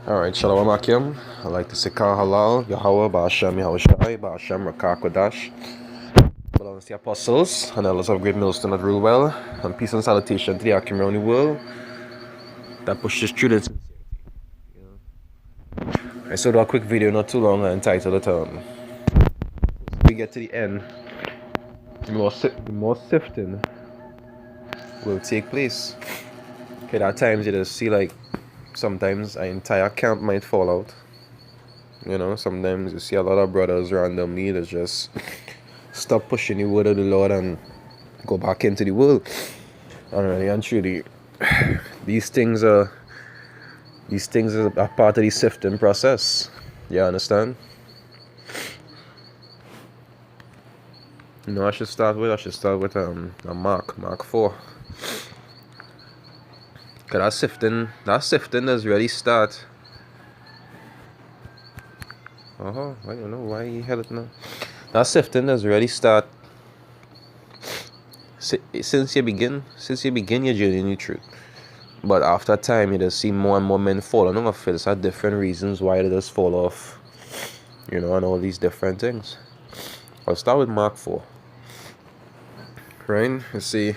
Alright, Shalom Akim. I like to say Kah Halal, Yahweh, Ba'ashem, Yahushai, Ba'ashem, Rakah Kodash. Belongs to the apostles and elders of Great Millstone that rule well. And peace and salutation to the Akim around the world that pushes students. I saw a quick video not too long entitled it, we get to the end, the more sifting will take place. Okay, at times you just see like sometimes an entire camp might fall out. Sometimes you see a lot of brothers randomly that just stop pushing the word of the Lord and go back into the world. And really and truly, these things are a part of the sifting process. You understand? I should start with a Mark 4. Cause that sifting does really start. I don't know why he had it now. That sifting does really start since you begin your journey in the truth. But after time, you just see more and more men falling off. It's had different reasons why they just fall off, and all these different things. I'll start with Mark 4. Right? You see,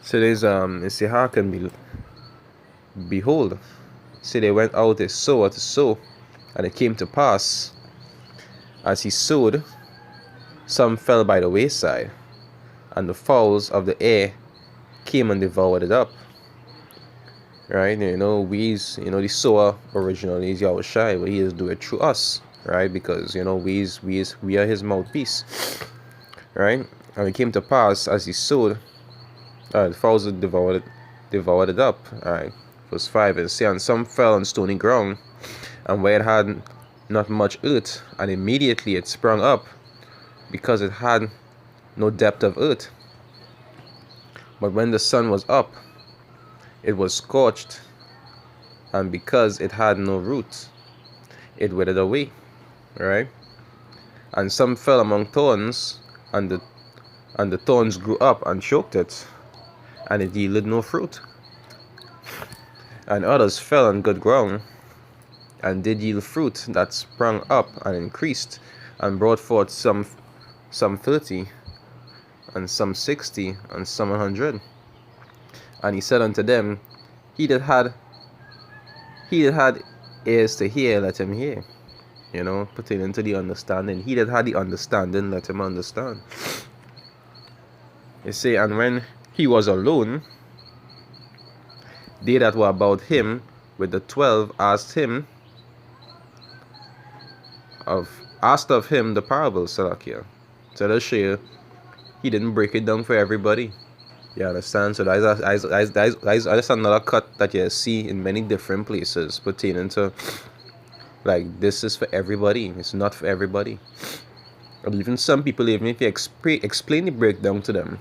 so there's hearken, behold. See, they went out a sower to sow, and it came to pass, as he sowed, some fell by the wayside, and the fowls of the air came and devoured it up. Right? The sower originally is Yahushai, but he is doing it through us, right? Because we are his mouthpiece. Right? And it came to pass as he sowed, the fowls devoured it up. Alright. Verse 5, and see, and some fell on stony ground, and where it had not much earth, and immediately it sprung up, because it had no depth of earth. But when the sun was up, it was scorched, and because it had no root, it withered away. Right? And some fell among thorns, and the thorns grew up and choked it, and it yielded no fruit. And others fell on good ground, and did yield fruit that sprung up and increased, and brought forth some 30, and some 60, and some 100. And he said unto them, He that had ears to hear, let him hear. Pertaining to the understanding. He that had the understanding, let him understand. You see, and when he was alone, they that were about him with the 12 asked of him the parable, Salakia. So let's show you, he didn't break it down for everybody. You understand? So that's another cut that you see in many different places pertaining to, like, this is for everybody. It's not for everybody. And even some people, even if you explain the breakdown to them,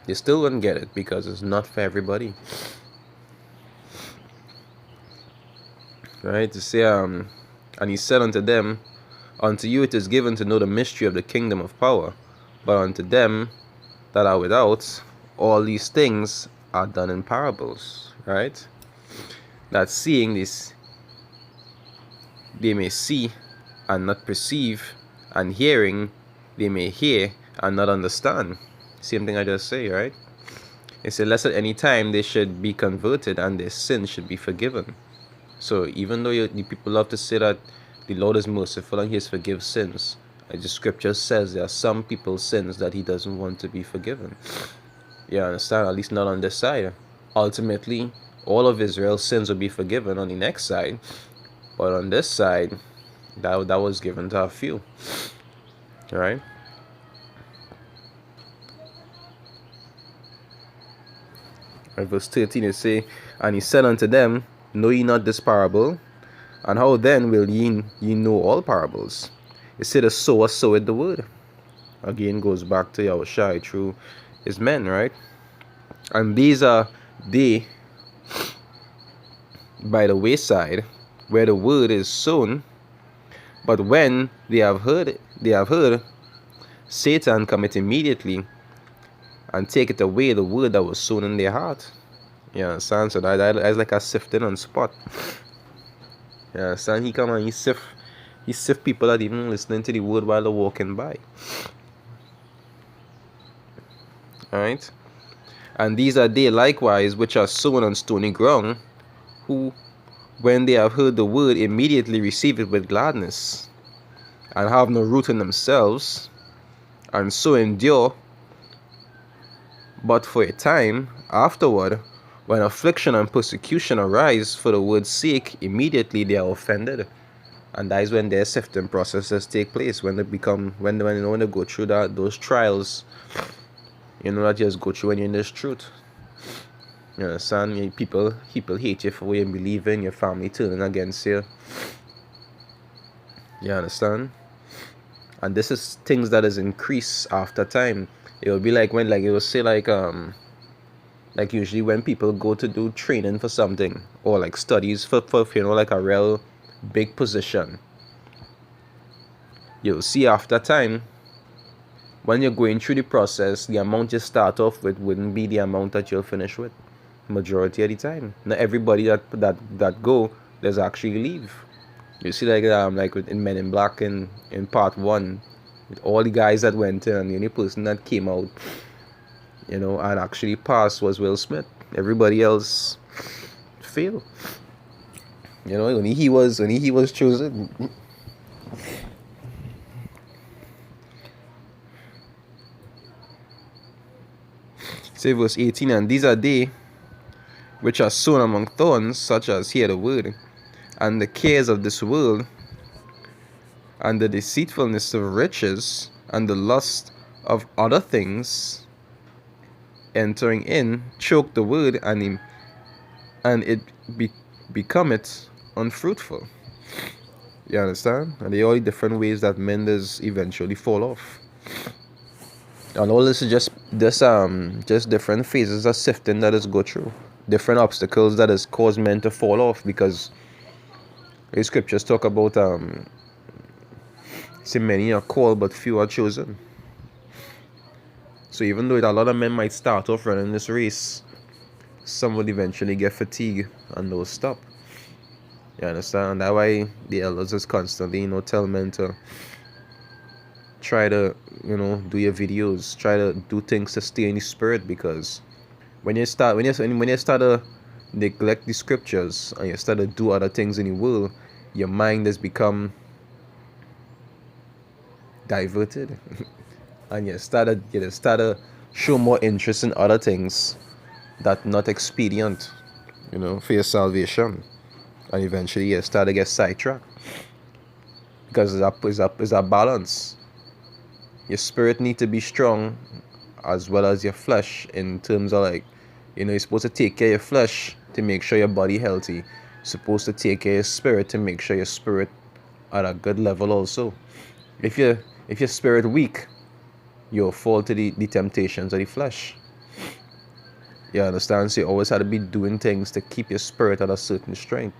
they still wouldn't get it because it's not for everybody. Right? To say, and he said unto them, Unto you it is given to know the mystery of the kingdom of power, but unto them that are without, all these things are done in parables. Right? That seeing this, they may see and not perceive, and hearing they may hear and not understand. Same thing I just say, right? It said, lest at any time they should be converted and their sins should be forgiven. So even though the people love to say that the Lord is merciful and he has forgiven sins, the scripture says there are some people's sins that he doesn't want to be forgiven. You understand? At least not on this side. Ultimately, all of Israel's sins will be forgiven on the next side. But on this side, that was given to a few. Alright? Verse 13 it say, And he said unto them, Know ye not this parable? And how then will ye know all parables? It said, The sower soweth the word. Again goes back to Yahushai through his men, right? And these are they by the wayside, where the word is sown. But when they have heard, Satan cometh immediately and taketh away the word that was sown in their heart. You understand? So that's like a sifting on spot. You understand? He come and he sift people that even listening to the word while they're walking by. Alright? And these are they likewise which are sown on stony ground, who when they have heard the word immediately receive it with gladness, and have no root in themselves, and so endure but for a time. Afterward, when affliction and persecution arise for the word's sake, immediately they are offended. And that is when their sifting processes take place, when they become when they go through those trials, that you just go through when you're in this truth. You understand? People hate you for what you believe in, your family turning against you. You understand? And this is things that is increased after time. It will be like when, like, it will say like usually when people go to do training for something, or like studies for like a real big position, you'll see after time, when you're going through the process, the amount you start off with wouldn't be the amount that you'll finish with majority of the time. Not everybody that go, there's actually leave. You see, like in Men in Black in part 1, with all the guys that went in, and the only person that came out, and actually passed was Will Smith. Everybody else failed. Only he was chosen. Say verse 18, and these are they which are sown among thorns, such as hear the word, and the cares of this world, and the deceitfulness of riches, and the lust of other things, entering in, choke the word, and it becometh unfruitful. You understand? And there are all the different ways that men does eventually fall off. And all this is just different phases of sifting that is go through, different obstacles that has caused men to fall off, because the scriptures talk about say many are called but few are chosen. So even though a lot of men might start off running this race, some will eventually get fatigued and they'll stop. You understand? And that's why the elders is constantly, tell men to try to, do your videos, try to do things to stay in the spirit, because when you start to neglect the scriptures and you start to do other things in the world, your mind has become diverted and you start to show more interest in other things that not expedient, for your salvation, and eventually you start to get sidetracked, because it's a balance. Your spirit need to be strong as well as your flesh, in terms of, like, you're supposed to take care of your flesh to make sure your body healthy. You're supposed to take care of your spirit to make sure your spirit at a good level also. If your spirit weak, you'll fall to the temptations of the flesh. You understand? So you always have to be doing things to keep your spirit at a certain strength,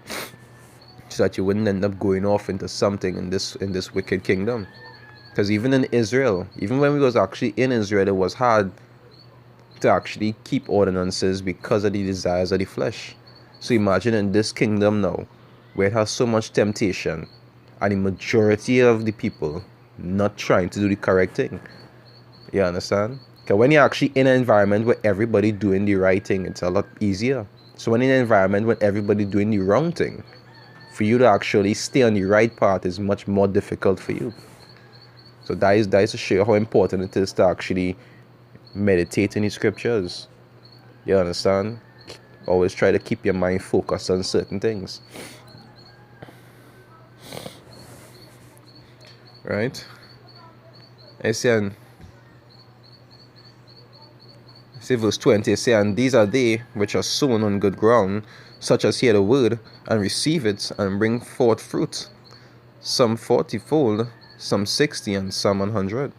so that you wouldn't end up going off into something in this wicked kingdom. Because even in Israel, even when we was actually in Israel, it was hard to actually keep ordinances because of the desires of the flesh. So imagine in this kingdom now, where it has so much temptation, and the majority of the people not trying to do the correct thing. You understand? Because when you're actually in an environment where everybody doing the right thing, it's a lot easier. So when in an environment when everybody doing the wrong thing, for you to actually stay on the right path is much more difficult for you. So that is to show how important it is to actually meditate in the scriptures. You understand? Always try to keep your mind focused on certain things. Right? I say verse 20, say, and these are they which are sown on good ground, such as hear the word, and receive it, and bring forth fruit, some 40-fold, some 60, and some 100.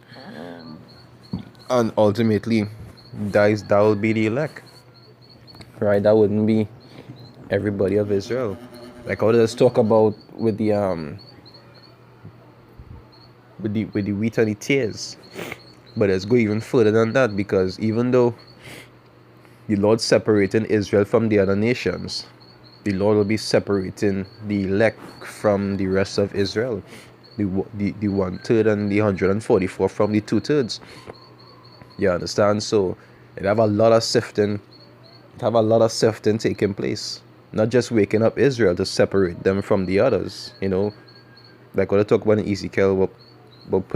And ultimately, that will be the elect. Right? That wouldn't be everybody of Israel. Like how let's talk about with the wheat and the tares. But let's go even further than that, because even though The Lord separating Israel from the other nations. The Lord will be separating the elect from the rest of Israel. The 1/3 and the 144 from the 2/3. You understand? So it have a lot of sifting. It have a lot of sifting taking place. Not just waking up Israel to separate them from the others. Like what I talk about in Ezekiel, about about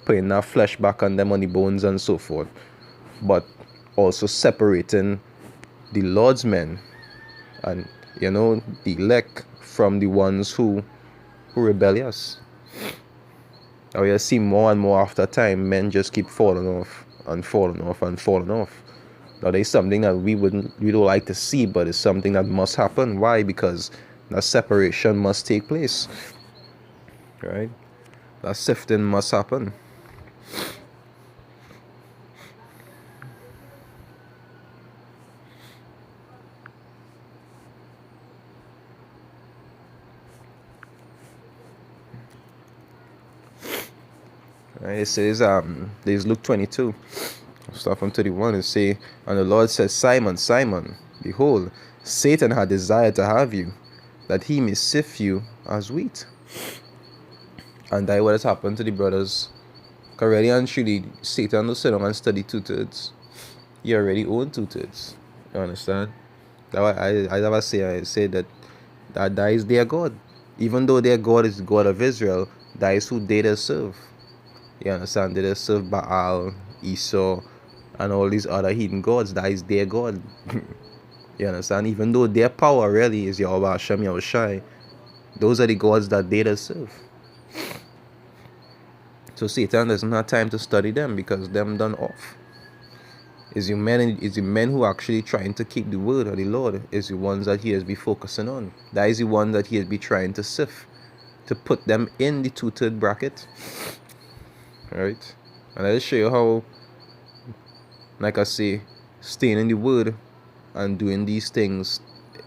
putting that flesh back on them, on the bones and so forth. But also separating the Lord's men and the elect from the ones who rebellious. Now you see more and more after time, men just keep falling off and falling off and falling off. Now there's something that we don't like to see, but it's something that must happen. Why? Because that separation must take place. Right? That sifting must happen. Right? It says there's Luke 22. Start from 31 and say, and the Lord said, Simon, Simon, behold, Satan had desired to have you, that he may sift you as wheat. And that what has happened to the brothers. Already and truly, Satan will sit down and study 2/3. He already own 2/3. You understand? That I never say that is their God. Even though their God is the God of Israel, that is who they serve. You understand? They serve Baal, Esau, and all these other hidden gods. That is their God. You understand? Even though their power really is Yahweh Hashem Yahushai, those are the gods that they serve. So Satan doesn't have time to study them because them done off. Is the men who are actually trying to keep the word of the Lord is the ones that he has be focusing on. That is the one that he has be trying to sift, to put them in the 2/3 bracket. Right? And I'll show you how, like I say, staying in the word and doing these things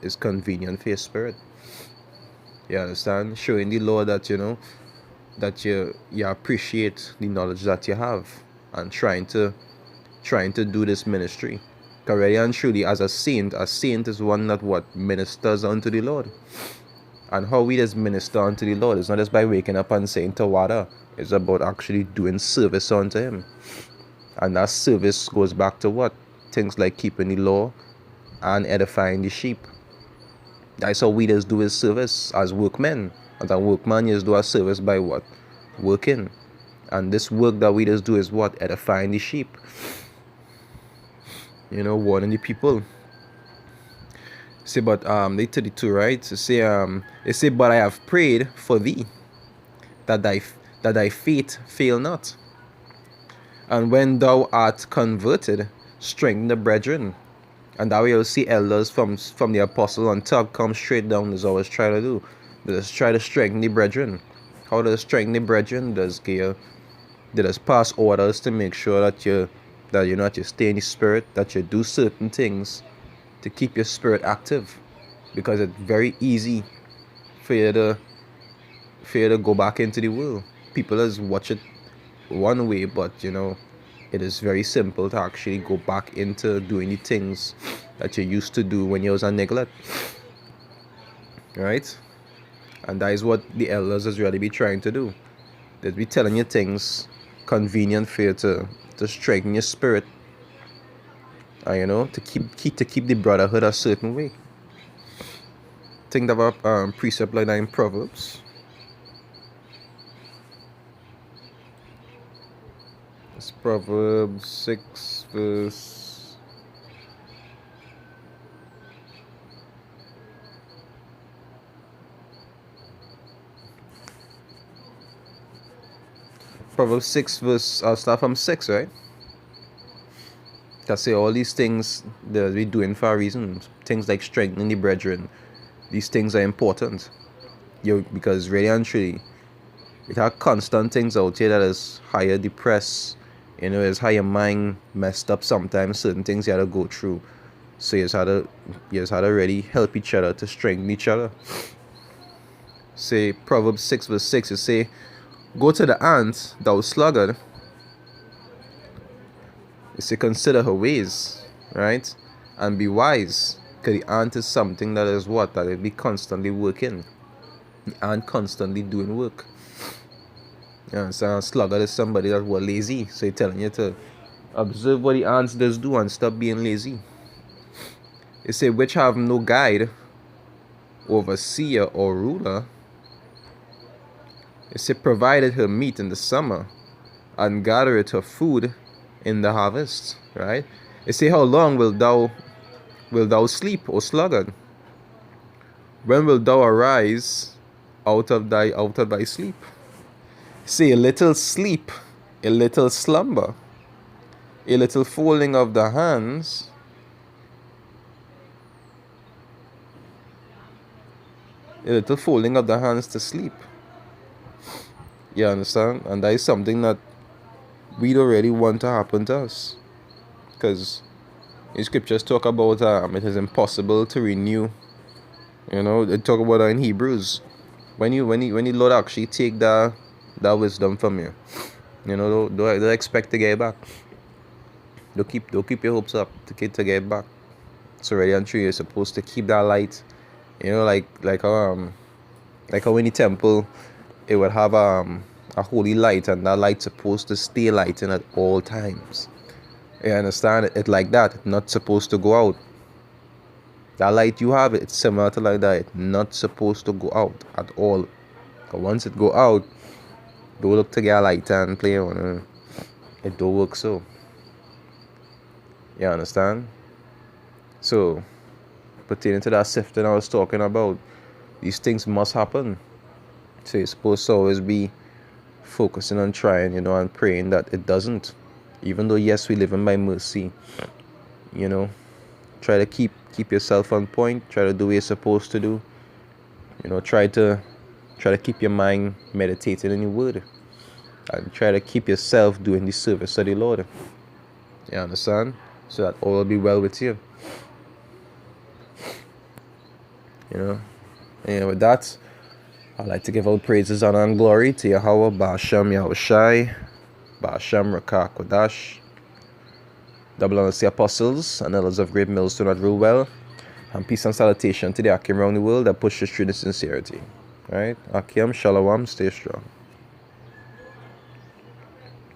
is convenient for your spirit. You understand? Showing the Lord that that you appreciate the knowledge that you have, and trying to do this ministry. Correctly and truly, as a saint is one that ministers unto the Lord. And how we just minister unto the Lord is not just by waking up and saying Tawada. It's about actually doing service unto him. And that service goes back to what? Things like keeping the law and edifying the sheep. That's how we just do his service as workmen. As a workman, you just do a service by what? Working. And this work that we just do is what? Edifying the sheep. Warning the people. Say, but they 32, right? So say they say, but I have prayed for thee, that thy faith fail not. And when thou art converted, strengthen the brethren. And that way you'll see elders from the apostle on top come straight down, as I always try to do. They just try to strengthen the brethren. How does strengthen the brethren? They just pass orders to make sure that you stay in the spirit, that you do certain things to keep your spirit active. Because it's very easy for you to go back into the world. People just watch it one way, but it is very simple to actually go back into doing the things that you used to do when you was on neglect. Right? And that is what the elders is really be trying to do. They'll be telling you things convenient for you to strengthen your spirit. And to keep the brotherhood a certain way. Think of a precept like that in Proverbs. It's Proverbs 6 verse Proverbs 6 verse, I'll start from 6, right? That say all these things that we doing for a reason. Things like strengthening the brethren. These things are important. Because really and truly, it has constant things out here that is higher depressed. It's how your mind messed up sometimes. Certain things you had to go through. So you just had to really help each other to strengthen each other. Say Proverbs 6 verse 6, it say, go to the ant, thou sluggard, It say consider her ways, right? And be wise. Because the ant is something that is what? That it be constantly working. The ant constantly doing work. You understand? A sluggard is somebody that was lazy. So he's telling you to observe what the ants does do and stop being lazy. It say which have no guide, overseer, or ruler. It say provided her meat in the summer and gathereth her food in the harvest. Right? It say how long wilt thou sleep, O sluggard? When wilt thou arise out of thy sleep? Say a little sleep, a little slumber, a little folding of the hands, a little folding of the hands to sleep. You understand? And that is something that we don't really want to happen to us. Because the scriptures talk about it is impossible to renew. You know, they talk about that in Hebrews. When you Lord actually take that wisdom from you. You know, don't expect to get it back. Don't keep your hopes up to get it back. It's already untrue. You're supposed to keep that light. You know, like how in the temple it would have a holy light, and that light's supposed to stay lighting at all times. You understand? It like that. It's not supposed to go out. That light you have, it's similar to like that. It's not supposed to go out at all. But once it go out, don't look to get a light and play on it. It don't work so. You understand? So, pertaining to that sifting I was talking about, these things must happen. So you're supposed to always be focusing on trying, and praying that it doesn't. Even though, yes, we live in by mercy, try to keep yourself on point. Try to do what you're supposed to do. Try to keep your mind meditating in your word, and try to keep yourself doing the service of the Lord. You understand? So that all will be well with you. And with that, I'd like to give out praises, honor, and glory to Yahweh, Ba'ashem Yahushai, Ba'ashem Rakah Kodash, double honors to the apostles and elders of Great Millstone that rule well, and peace and salutation to the Akim around the world that pushes through the sincerity. Right? Akim, Shalom, stay strong.